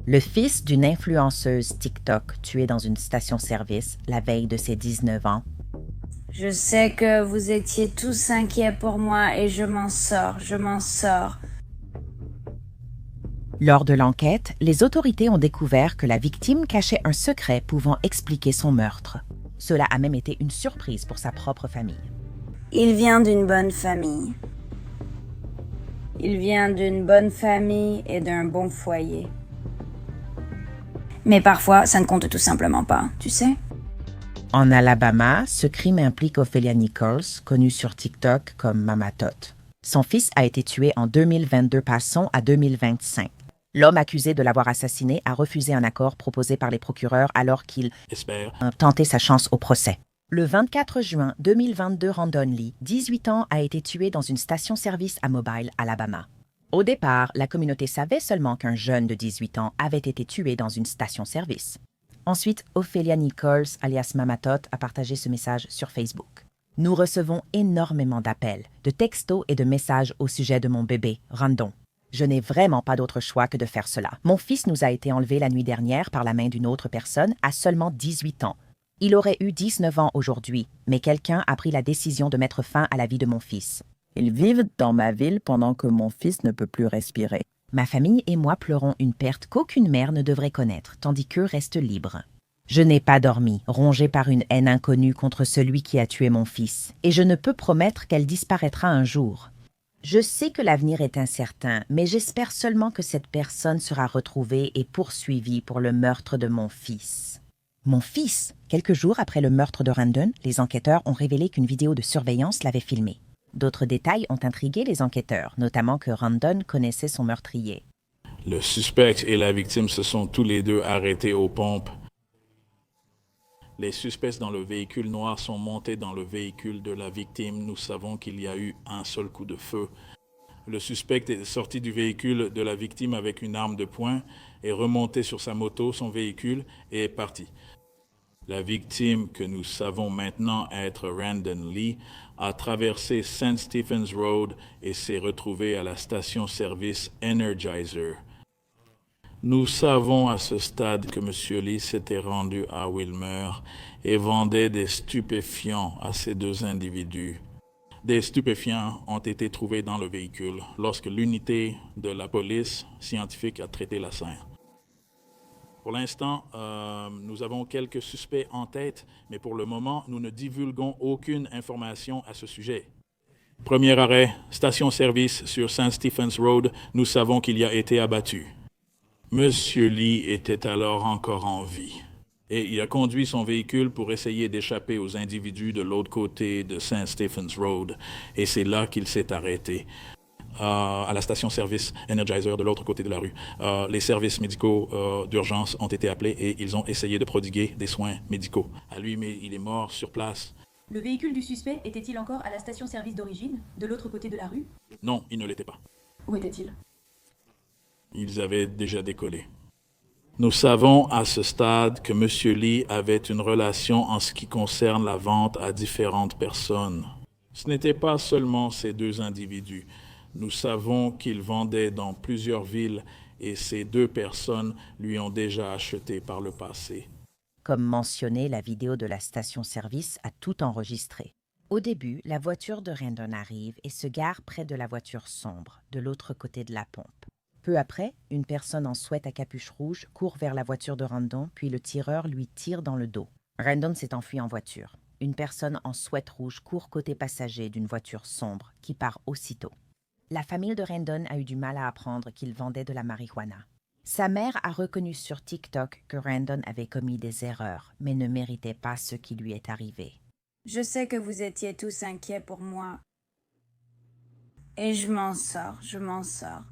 Le fils d'une influenceuse TikTok tué dans une station-service la veille de ses 19 ans. Je sais que vous étiez tous inquiets pour moi et je m'en sors, je m'en sors. Lors de l'enquête, les autorités ont découvert que la victime cachait un secret pouvant expliquer son meurtre. Cela a même été une surprise pour sa propre famille. Il vient d'une bonne famille. Il vient d'une bonne famille et d'un bon foyer. Mais parfois, ça ne compte tout simplement pas, tu sais. En Alabama, ce crime implique Ophelia Nichols, connue sur TikTok comme Mama Tot. Son fils a été tué en 2022, passons à 2025. L'homme accusé de l'avoir assassiné a refusé un accord proposé par les procureurs alors qu'il a tenté sa chance au procès. Le 24 juin 2022, Randon Lee, 18 ans, a été tué dans une station-service à Mobile, Alabama. Au départ, la communauté savait seulement qu'un jeune de 18 ans avait été tué dans une station-service. Ensuite, Ophelia Nichols, alias Mama Tot, a partagé ce message sur Facebook. Nous recevons énormément d'appels, de textos et de messages au sujet de mon bébé, Randon. Je n'ai vraiment pas d'autre choix que de faire cela. Mon fils nous a été enlevé la nuit dernière par la main d'une autre personne à seulement 18 ans. Il aurait eu 19 ans aujourd'hui, mais quelqu'un a pris la décision de mettre fin à la vie de mon fils. Ils vivent dans ma ville pendant que mon fils ne peut plus respirer. Ma famille et moi pleurons une perte qu'aucune mère ne devrait connaître, tandis qu'eux restent libres. Je n'ai pas dormi, rongée par une haine inconnue contre celui qui a tué mon fils, et je ne peux promettre qu'elle disparaîtra un jour. Je sais que l'avenir est incertain, mais j'espère seulement que cette personne sera retrouvée et poursuivie pour le meurtre de mon fils. Mon fils! Quelques jours après le meurtre de Randon, les enquêteurs ont révélé qu'une vidéo de surveillance l'avait filmé. D'autres détails ont intrigué les enquêteurs, notamment que Randon connaissait son meurtrier. Le suspect et la victime se sont tous les deux arrêtés aux pompes. Les suspects dans le véhicule noir sont montés dans le véhicule de la victime. Nous savons qu'il y a eu un seul coup de feu. Le suspect est sorti du véhicule de la victime avec une arme de poing, est remonté sur sa moto, son véhicule, et est parti. La victime, que nous savons maintenant être Randon Lee, a traversé St. Stephen's Road et s'est retrouvée à la station-service Energizer. Nous savons à ce stade que M. Lee s'était rendu à Wilmer et vendait des stupéfiants à ces deux individus. Des stupéfiants ont été trouvés dans le véhicule lorsque l'unité de la police scientifique a traité la scène. Pour l'instant, nous avons quelques suspects en tête, mais pour le moment, nous ne divulguons aucune information à ce sujet. Premier arrêt, station-service sur St. Stephen's Road, nous savons qu'il y a été abattu. Monsieur Lee était alors encore en vie et il a conduit son véhicule pour essayer d'échapper aux individus de l'autre côté de St. Stephen's Road et c'est là qu'il s'est arrêté. À la station-service Energizer de l'autre côté de la rue. Les services médicaux d'urgence ont été appelés et ils ont essayé de prodiguer des soins médicaux à lui, mais il est mort sur place. Le véhicule du suspect était-il encore à la station-service d'origine, de l'autre côté de la rue? Non, il ne l'était pas. Où était-il? Ils avaient déjà décollé. Nous savons à ce stade que M. Lee avait une relation en ce qui concerne la vente à différentes personnes. Ce n'était pas seulement ces deux individus. Nous savons qu'il vendait dans plusieurs villes et ces deux personnes lui ont déjà acheté par le passé. Comme mentionné, la vidéo de la station-service a tout enregistré. Au début, la voiture de Randon arrive et se gare près de la voiture sombre, de l'autre côté de la pompe. Peu après, une personne en sweat à capuche rouge court vers la voiture de Randon, puis le tireur lui tire dans le dos. Randon s'est enfui en voiture. Une personne en sweat rouge court côté passager d'une voiture sombre, qui part aussitôt. La famille de Randon a eu du mal à apprendre qu'il vendait de la marijuana. Sa mère a reconnu sur TikTok que Randon avait commis des erreurs, mais ne méritait pas ce qui lui est arrivé. Je sais que vous étiez tous inquiets pour moi. Et je m'en sors, je m'en sors.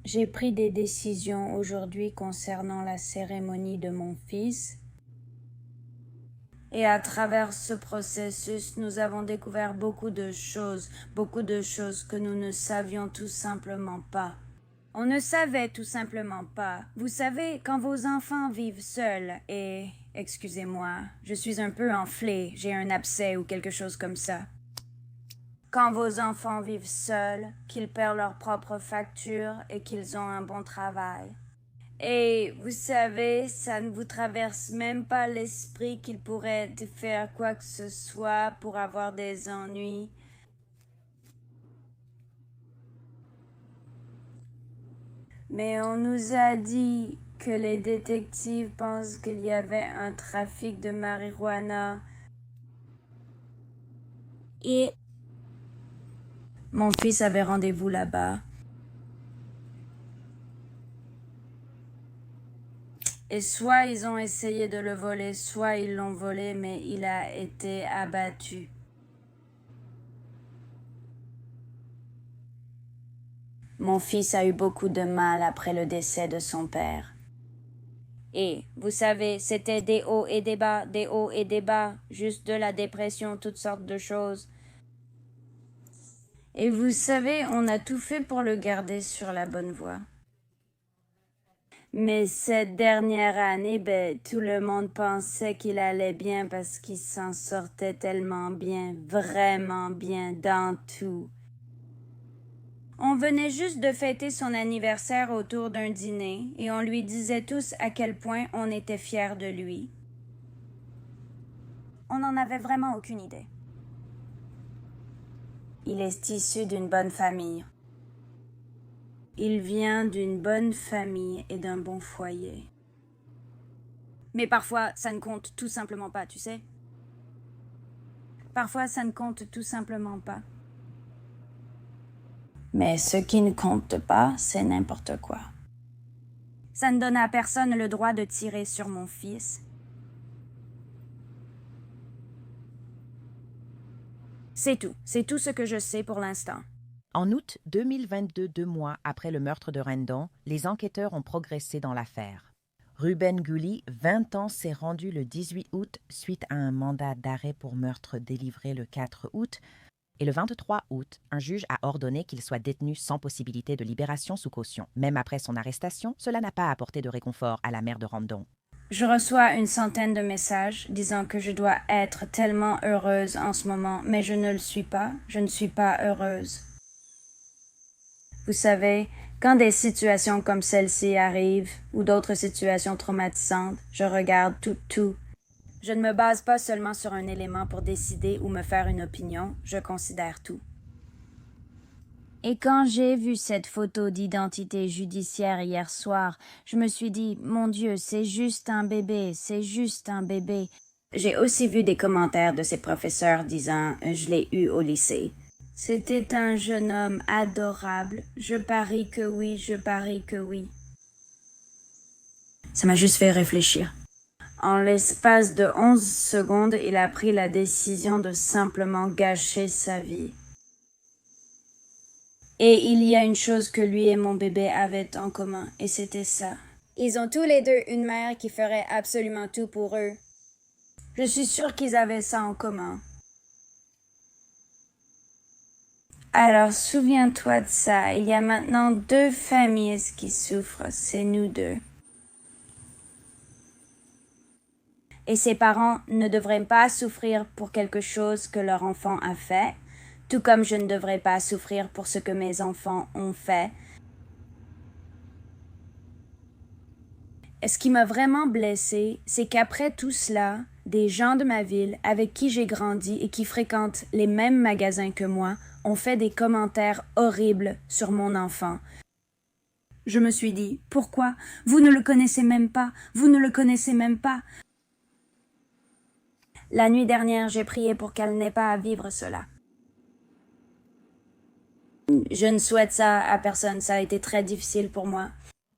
J'ai pris des décisions aujourd'hui concernant la cérémonie de mon fils. Et à travers ce processus, nous avons découvert beaucoup de choses que nous ne savions tout simplement pas. On ne savait tout simplement pas. Vous savez, quand vos enfants vivent seuls et... Excusez-moi, je suis un peu enflée, j'ai un abcès ou quelque chose comme ça. Quand vos enfants vivent seuls, qu'ils paient leurs propres factures et qu'ils ont un bon travail. Et vous savez, ça ne vous traverse même pas l'esprit qu'ils pourraient faire quoi que ce soit pour avoir des ennuis. Mais on nous a dit que les détectives pensent qu'il y avait un trafic de marijuana. Et mon fils avait rendez-vous là-bas. Et soit ils ont essayé de le voler, soit ils l'ont volé, mais il a été abattu. Mon fils a eu beaucoup de mal après le décès de son père. Et, vous savez, c'était des hauts et des bas, juste de la dépression, toutes sortes de choses. Et vous savez, on a tout fait pour le garder sur la bonne voie. Mais cette dernière année, tout le monde pensait qu'il allait bien parce qu'il s'en sortait tellement bien, vraiment bien dans tout. On venait juste de fêter son anniversaire autour d'un dîner et on lui disait tous à quel point on était fiers de lui. On n'en avait vraiment aucune idée. Il est issu d'une bonne famille. Il vient d'une bonne famille et d'un bon foyer. Mais parfois, ça ne compte tout simplement pas, tu sais. Parfois, ça ne compte tout simplement pas. Mais ce qui ne compte pas, c'est n'importe quoi. Ça ne donne à personne le droit de tirer sur mon fils. C'est tout ce que je sais pour l'instant. En août 2022, 2 mois après le meurtre de Randon, les enquêteurs ont progressé dans l'affaire. Ruben Gully, 20 ans, s'est rendu le 18 août suite à un mandat d'arrêt pour meurtre délivré le 4 août. Et le 23 août, un juge a ordonné qu'il soit détenu sans possibilité de libération sous caution. Même après son arrestation, cela n'a pas apporté de réconfort à la mère de Randon. Je reçois une centaine de messages disant que je dois être tellement heureuse en ce moment, mais je ne le suis pas. Je ne suis pas heureuse. Vous savez, quand des situations comme celle-ci arrivent, ou d'autres situations traumatisantes, je regarde tout. Je ne me base pas seulement sur un élément pour décider ou me faire une opinion, je considère tout. Et quand j'ai vu cette photo d'identité judiciaire hier soir, je me suis dit, mon Dieu, c'est juste un bébé, c'est juste un bébé. J'ai aussi vu des commentaires de ces professeurs disant « je l'ai eu au lycée ». C'était un jeune homme adorable. Je parie que oui, je parie que oui. Ça m'a juste fait réfléchir. En l'espace de 11 secondes, il a pris la décision de simplement gâcher sa vie. Et il y a une chose que lui et mon bébé avaient en commun, et c'était ça. Ils ont tous les deux une mère qui ferait absolument tout pour eux. Je suis sûre qu'ils avaient ça en commun. Alors, souviens-toi de ça. Il y a maintenant 2 familles qui souffrent, c'est nous 2. Et ses parents ne devraient pas souffrir pour quelque chose que leur enfant a fait, tout comme je ne devrais pas souffrir pour ce que mes enfants ont fait. Et ce qui m'a vraiment blessée, c'est qu'après tout cela, des gens de ma ville avec qui j'ai grandi et qui fréquentent les mêmes magasins que moi ont fait des commentaires horribles sur mon enfant. Je me suis dit, pourquoi? Vous ne le connaissez même pas, vous ne le connaissez même pas. La nuit dernière, j'ai prié pour qu'elle n'ait pas à vivre cela. Je ne souhaite ça à personne, ça a été très difficile pour moi.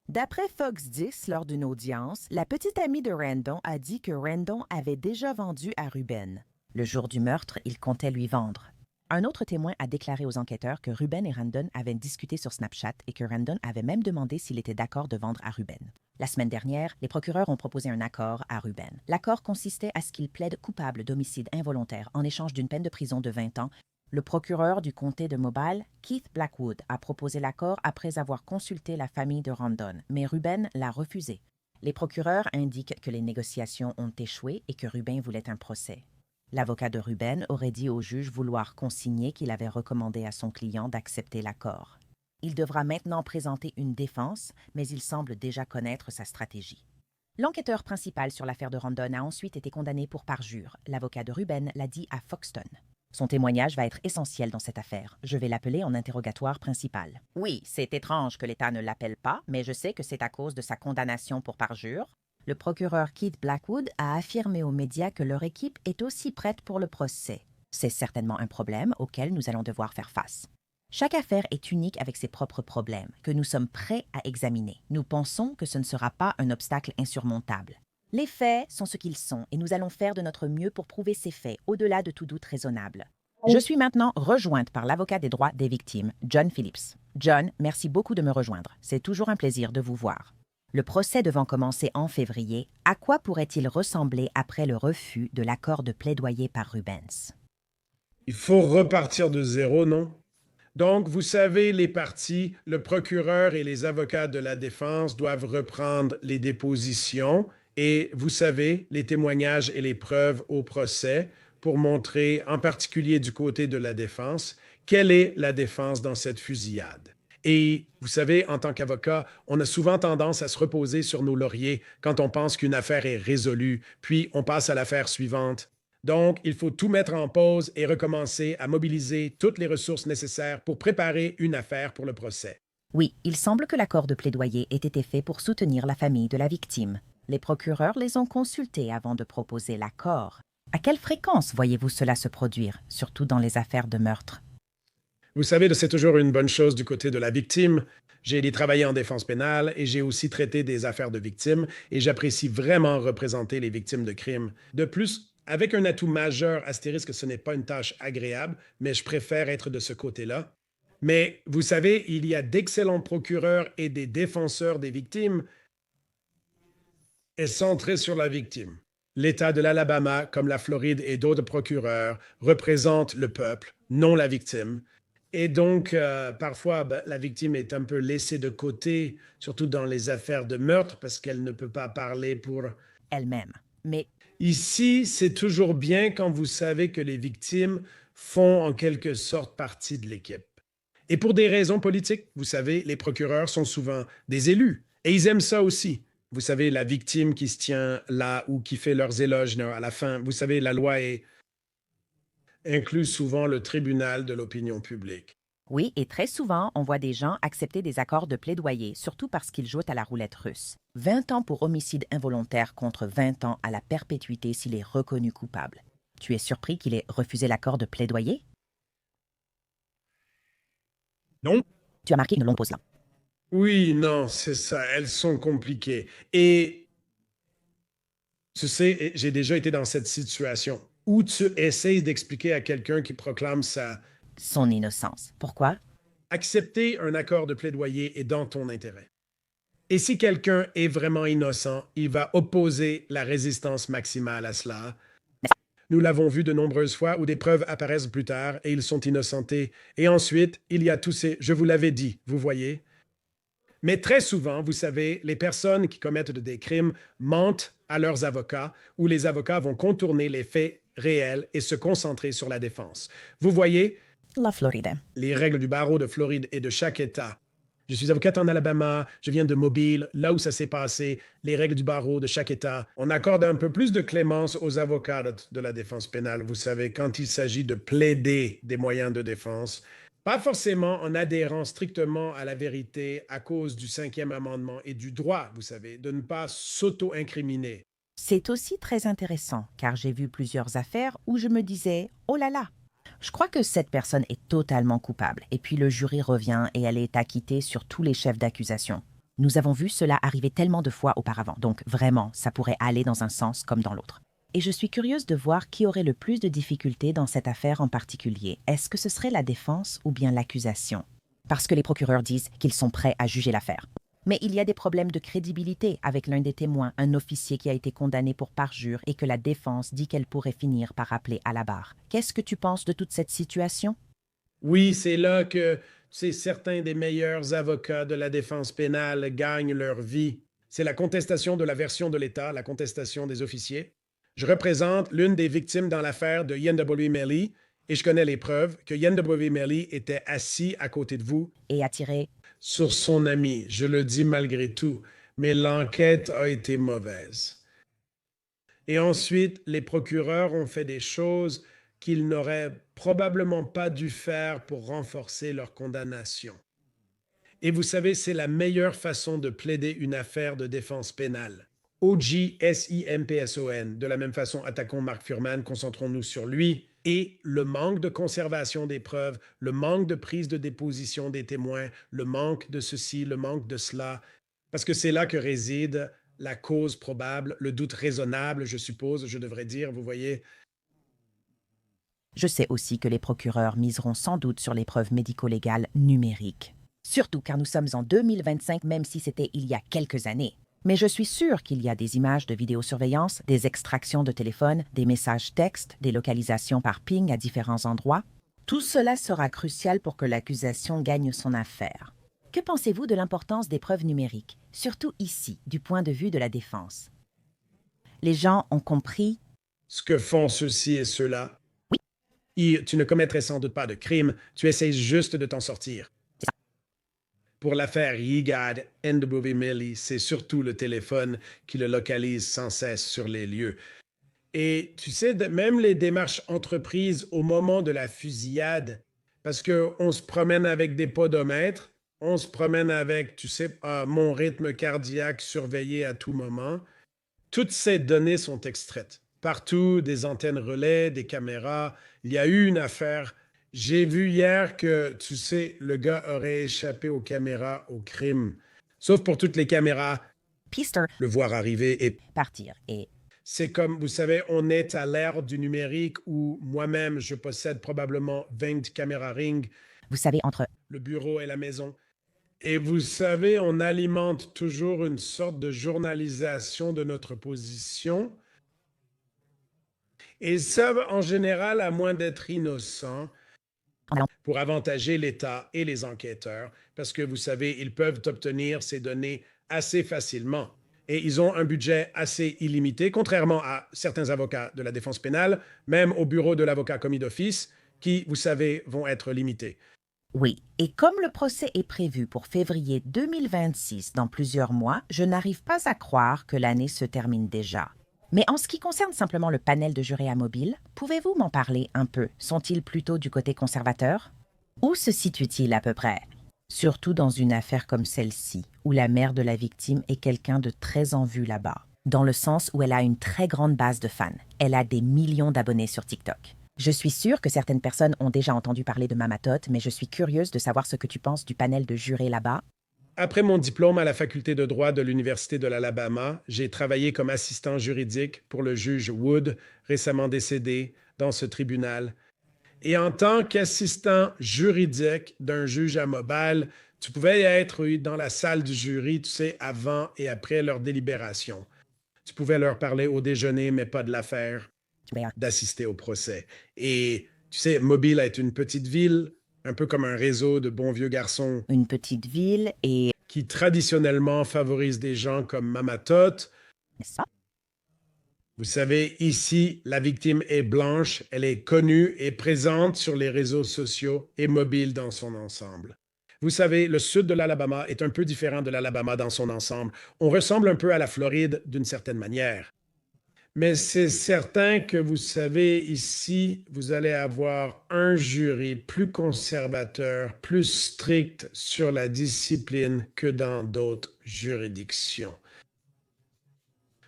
D'après Fox 10, lors d'une audience, la petite amie de Randon a dit que Randon avait déjà vendu à Ruben. Le jour du meurtre, il comptait lui vendre. Un autre témoin a déclaré aux enquêteurs que Ruben et Randon avaient discuté sur Snapchat et que Randon avait même demandé s'il était d'accord de vendre à Ruben. La semaine dernière, les procureurs ont proposé un accord à Ruben. L'accord consistait à ce qu'il plaide coupable d'homicide involontaire en échange d'une peine de prison de 20 ans. Le procureur du comté de Mobile, Keith Blackwood, a proposé l'accord après avoir consulté la famille de Randon, mais Ruben l'a refusé. Les procureurs indiquent que les négociations ont échoué et que Ruben voulait un procès. L'avocat de Ruben aurait dit au juge vouloir consigner qu'il avait recommandé à son client d'accepter l'accord. Il devra maintenant présenter une défense, mais il semble déjà connaître sa stratégie. L'enquêteur principal sur l'affaire de Randon a ensuite été condamné pour parjure. L'avocat de Ruben l'a dit à Foxton. Son témoignage va être essentiel dans cette affaire. Je vais l'appeler en interrogatoire principal. Oui, c'est étrange que l'État ne l'appelle pas, mais je sais que c'est à cause de sa condamnation pour parjure. Le procureur Keith Blackwood a affirmé aux médias que leur équipe est aussi prête pour le procès. C'est certainement un problème auquel nous allons devoir faire face. Chaque affaire est unique avec ses propres problèmes, que nous sommes prêts à examiner. Nous pensons que ce ne sera pas un obstacle insurmontable. Les faits sont ce qu'ils sont et nous allons faire de notre mieux pour prouver ces faits, au-delà de tout doute raisonnable. Je suis maintenant rejointe par l'avocat des droits des victimes, John Phillips. John, merci beaucoup de me rejoindre. C'est toujours un plaisir de vous voir. Le procès devant commencer en février, à quoi pourrait-il ressembler après le refus de l'accord de plaidoyer par Rubens? Il faut repartir de zéro, non? Donc, vous savez, les parties, le procureur et les avocats de la défense doivent reprendre les dépositions et, vous savez, les témoignages et les preuves au procès pour montrer, en particulier du côté de la défense, quelle est la défense dans cette fusillade. Et vous savez, en tant qu'avocat, on a souvent tendance à se reposer sur nos lauriers quand on pense qu'une affaire est résolue, puis on passe à l'affaire suivante. Donc, il faut tout mettre en pause et recommencer à mobiliser toutes les ressources nécessaires pour préparer une affaire pour le procès. Oui, il semble que l'accord de plaidoyer ait été fait pour soutenir la famille de la victime. Les procureurs les ont consultés avant de proposer l'accord. À quelle fréquence voyez-vous cela se produire, surtout dans les affaires de meurtre? Vous savez, c'est toujours une bonne chose du côté de la victime. J'ai travaillé en défense pénale et j'ai aussi traité des affaires de victimes et j'apprécie vraiment représenter les victimes de crimes. De plus, avec un atout majeur, astérisque, ce n'est pas une tâche agréable, mais je préfère être de ce côté-là. Mais vous savez, il y a d'excellents procureurs et des défenseurs des victimes est centré sur la victime. L'État de l'Alabama, comme la Floride et d'autres procureurs, représentent le peuple, non la victime. Et donc, parfois, la victime est un peu laissée de côté, surtout dans les affaires de meurtre, parce qu'elle ne peut pas parler pour Elle-même. Mais ici, c'est toujours bien quand vous savez que les victimes font en quelque sorte partie de l'équipe. Et pour des raisons politiques, vous savez, les procureurs sont souvent des élus, et ils aiment ça aussi. Vous savez, la victime qui se tient là ou qui fait leurs éloges à la fin, vous savez, la loi inclut souvent le tribunal de l'opinion publique. oui, et très souvent, on voit des gens accepter des accords de plaidoyer, surtout parce qu'ils jouent à la roulette russe. 20 ans pour homicide involontaire contre 20 ans à la perpétuité s'il est reconnu coupable. Tu es surpris qu'il ait refusé l'accord de plaidoyer? Non? Tu as marqué une longue pause là. Oui, non, c'est ça. Elles sont compliquées. Et tu sais, j'ai déjà été dans cette situation où tu essaies d'expliquer à quelqu'un qui proclame sa Son innocence. Pourquoi? accepter un accord de plaidoyer est dans ton intérêt. Et si quelqu'un est vraiment innocent, il va opposer la résistance maximale à cela. Nous l'avons vu de nombreuses fois où des preuves apparaissent plus tard et ils sont innocentés. Et ensuite, il y a tous ces « je vous l'avais dit », vous voyez. Mais très souvent, vous savez, les personnes qui commettent des crimes mentent à leurs avocats ou les avocats vont contourner les faits réels et se concentrer sur la défense. Vous voyez, La Floride. les règles du barreau de Floride et de chaque État. Je suis avocate en Alabama, je viens de Mobile, là où ça s'est passé, les règles du barreau de chaque État. On accorde un peu plus de clémence aux avocats de la défense pénale, vous savez, quand il s'agit de plaider des moyens de défense. Pas forcément en adhérant strictement à la vérité à cause du 5e amendement et du droit, vous savez, de ne pas s'auto-incriminer. C'est aussi très intéressant, car j'ai vu plusieurs affaires où je me disais « Oh là là !» Je crois que cette personne est totalement coupable, et puis le jury revient et elle est acquittée sur tous les chefs d'accusation. Nous avons vu cela arriver tellement de fois auparavant, donc vraiment, ça pourrait aller dans un sens comme dans l'autre. Et je suis curieuse de voir qui aurait le plus de difficultés dans cette affaire en particulier. Est-ce que ce serait la défense ou bien l'accusation? Parce que les procureurs disent qu'ils sont prêts à juger l'affaire. Mais il y a des problèmes de crédibilité avec l'un des témoins, un officier qui a été condamné pour parjure et que la défense dit qu'elle pourrait finir par appeler à la barre. Qu'est-ce que tu penses de toute cette situation? Oui, c'est là que certains des meilleurs avocats de la défense pénale gagnent leur vie. C'est la contestation de la version de l'État, la contestation des officiers. Je représente l'une des victimes dans l'affaire de Yendabowie Melly et je connais les preuves que Yendabowie Melly était assis à côté de vous et a tiré. sur son ami. Je le dis malgré tout, mais l'enquête a été mauvaise. Et ensuite, les procureurs ont fait des choses qu'ils n'auraient probablement pas dû faire pour renforcer leur condamnation. Et vous savez, c'est la meilleure façon de plaider une affaire de défense pénale. OJ-SIMPSON. De la même façon, attaquons Mark Fuhrman, concentrons-nous sur lui. Et le manque de conservation des preuves, le manque de prise de déposition des témoins, le manque de ceci, le manque de cela, parce que c'est là que réside la cause probable, le doute raisonnable, je suppose, je devrais dire, vous voyez. Je sais aussi que les procureurs miseront sans doute sur les preuves médico-légales numériques. Surtout car nous sommes en 2025, même si c'était il y a quelques années. Mais je suis sûr qu'il y a des images de vidéosurveillance, des extractions de téléphone, des messages textes, des localisations par ping à différents endroits. Tout cela sera crucial pour que l'accusation gagne son affaire. Que pensez-vous de l'importance des preuves numériques, surtout ici, du point de vue de la défense? Les gens ont compris Ce que font ceux-ci et ceux-là. Oui. Et tu ne commettrais sans doute pas de crime, tu essaies juste de t'en sortir. C'est ça. Pour l'affaire Yigad Yendabowie Melly, c'est surtout le téléphone qui le localise sans cesse sur les lieux. Et tu sais, même les démarches entreprises au moment de la fusillade, parce qu'on se promène avec des podomètres, on se promène avec, tu sais, mon rythme cardiaque surveillé à tout moment. Toutes ces données sont extraites. Partout, des antennes relais, des caméras. Il y a eu une affaire. J'ai vu hier que, tu sais, le gars aurait échappé aux caméras au crime. Sauf pour toutes les caméras, Pister le voir arriver et partir et c'est comme, vous savez, on est à l'ère du numérique où moi-même, je possède probablement 20 caméras Ring, vous savez entre le bureau et la maison. Et vous savez, on alimente toujours une sorte de journalisation de notre position. Et ça, en général, à moins d'être innocent, pour avantager l'État et les enquêteurs, parce que vous savez, ils peuvent obtenir ces données assez facilement. Et ils ont un budget assez illimité, contrairement à certains avocats de la défense pénale, même au bureau de l'avocat commis d'office, qui, vous savez, vont être limités. Oui, et comme le procès est prévu pour février 2026 dans plusieurs mois, je n'arrive pas à croire que l'année se termine déjà. Mais en ce qui concerne simplement le panel de jurés à mobile, pouvez-vous m'en parler un peu? Sont-ils plutôt du côté conservateur? Où se situe-t-il à peu près? Surtout dans une affaire comme celle-ci, où la mère de la victime est quelqu'un de très en vue là-bas, dans le sens où elle a une très grande base de fans. Elle a des millions d'abonnés sur TikTok. Je suis sûre que certaines personnes ont déjà entendu parler de Mama Tot, mais je suis curieuse de savoir ce que tu penses du panel de jurés là-bas. Après mon diplôme à la faculté de droit de l'Université de l'Alabama, j'ai travaillé comme assistant juridique pour le juge Wood, récemment décédé, dans ce tribunal. Et en tant qu'assistant juridique d'un juge à Mobile, tu pouvais être dans la salle du jury, tu sais, avant et après leur délibération. Tu pouvais leur parler au déjeuner, mais pas de l'affaire, d'assister au procès. Et tu sais, Mobile est une petite ville, un peu comme un réseau de bons vieux garçons Une petite ville et... qui traditionnellement favorise des gens comme Mama Tot. ça? Vous savez, ici, la victime est blanche, elle est connue et présente sur les réseaux sociaux et mobile dans son ensemble. Vous savez, le sud de l'Alabama est un peu différent de l'Alabama dans son ensemble. On ressemble un peu à la Floride d'une certaine manière. Mais c'est certain que vous savez, ici, vous allez avoir un jury plus conservateur, plus strict sur la discipline que dans d'autres juridictions.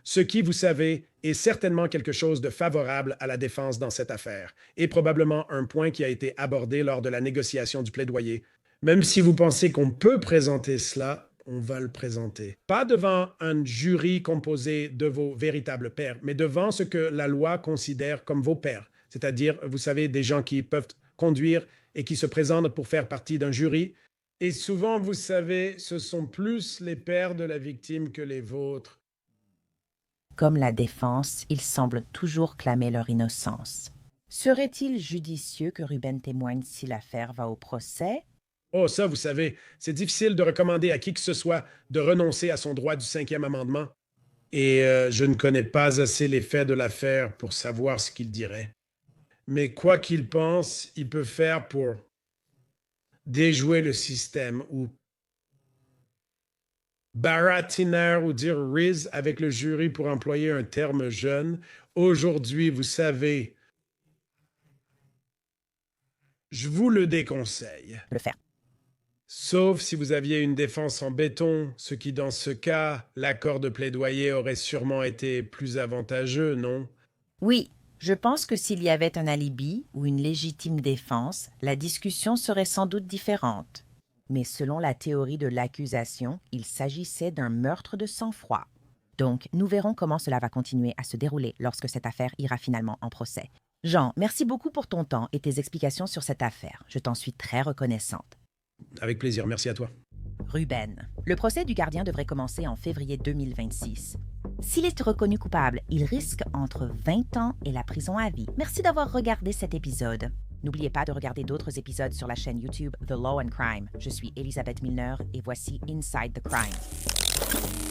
Ce qui, vous savez, est certainement quelque chose de favorable à la défense dans cette affaire, et probablement un point qui a été abordé lors de la négociation du plaidoyer. Même si vous pensez qu'on peut présenter cela, on va le présenter. Pas devant un jury composé de vos véritables pairs, mais devant ce que la loi considère comme vos pairs, c'est-à-dire, vous savez, des gens qui peuvent conduire et qui se présentent pour faire partie d'un jury. Et souvent, vous savez, ce sont plus les pairs de la victime que les vôtres. Comme la défense, ils semblent toujours clamer leur innocence. Serait-il judicieux que Ruben témoigne si l'affaire va au procès? Oh, ça, vous savez, c'est difficile de recommander à qui que ce soit de renoncer à son droit du 5e amendement. et je ne connais pas assez les faits de l'affaire pour savoir ce qu'il dirait. Mais quoi qu'il pense, il peut faire pour déjouer le système ou baratiner ou dire Riz avec le jury pour employer un terme jeune. Aujourd'hui, vous savez, je vous le déconseille. Le faire. Sauf si vous aviez une défense en béton, ce qui dans ce cas, l'accord de plaidoyer aurait sûrement été plus avantageux, non? Oui, je pense que s'il y avait un alibi ou une légitime défense, la discussion serait sans doute différente. Mais selon la théorie de l'accusation, il s'agissait d'un meurtre de sang-froid. Donc, nous verrons comment cela va continuer à se dérouler lorsque cette affaire ira finalement en procès. Jean, merci beaucoup pour ton temps et tes explications sur cette affaire. Je t'en suis très reconnaissante. Avec plaisir, merci à toi. Ruben. Le procès du gardien devrait commencer en février 2026. S'il est reconnu coupable, il risque entre 20 ans et la prison à vie. Merci d'avoir regardé cet épisode. N'oubliez pas de regarder d'autres épisodes sur la chaîne YouTube The Law and Crime. Je suis Elisabeth Milner et voici Inside the Crime.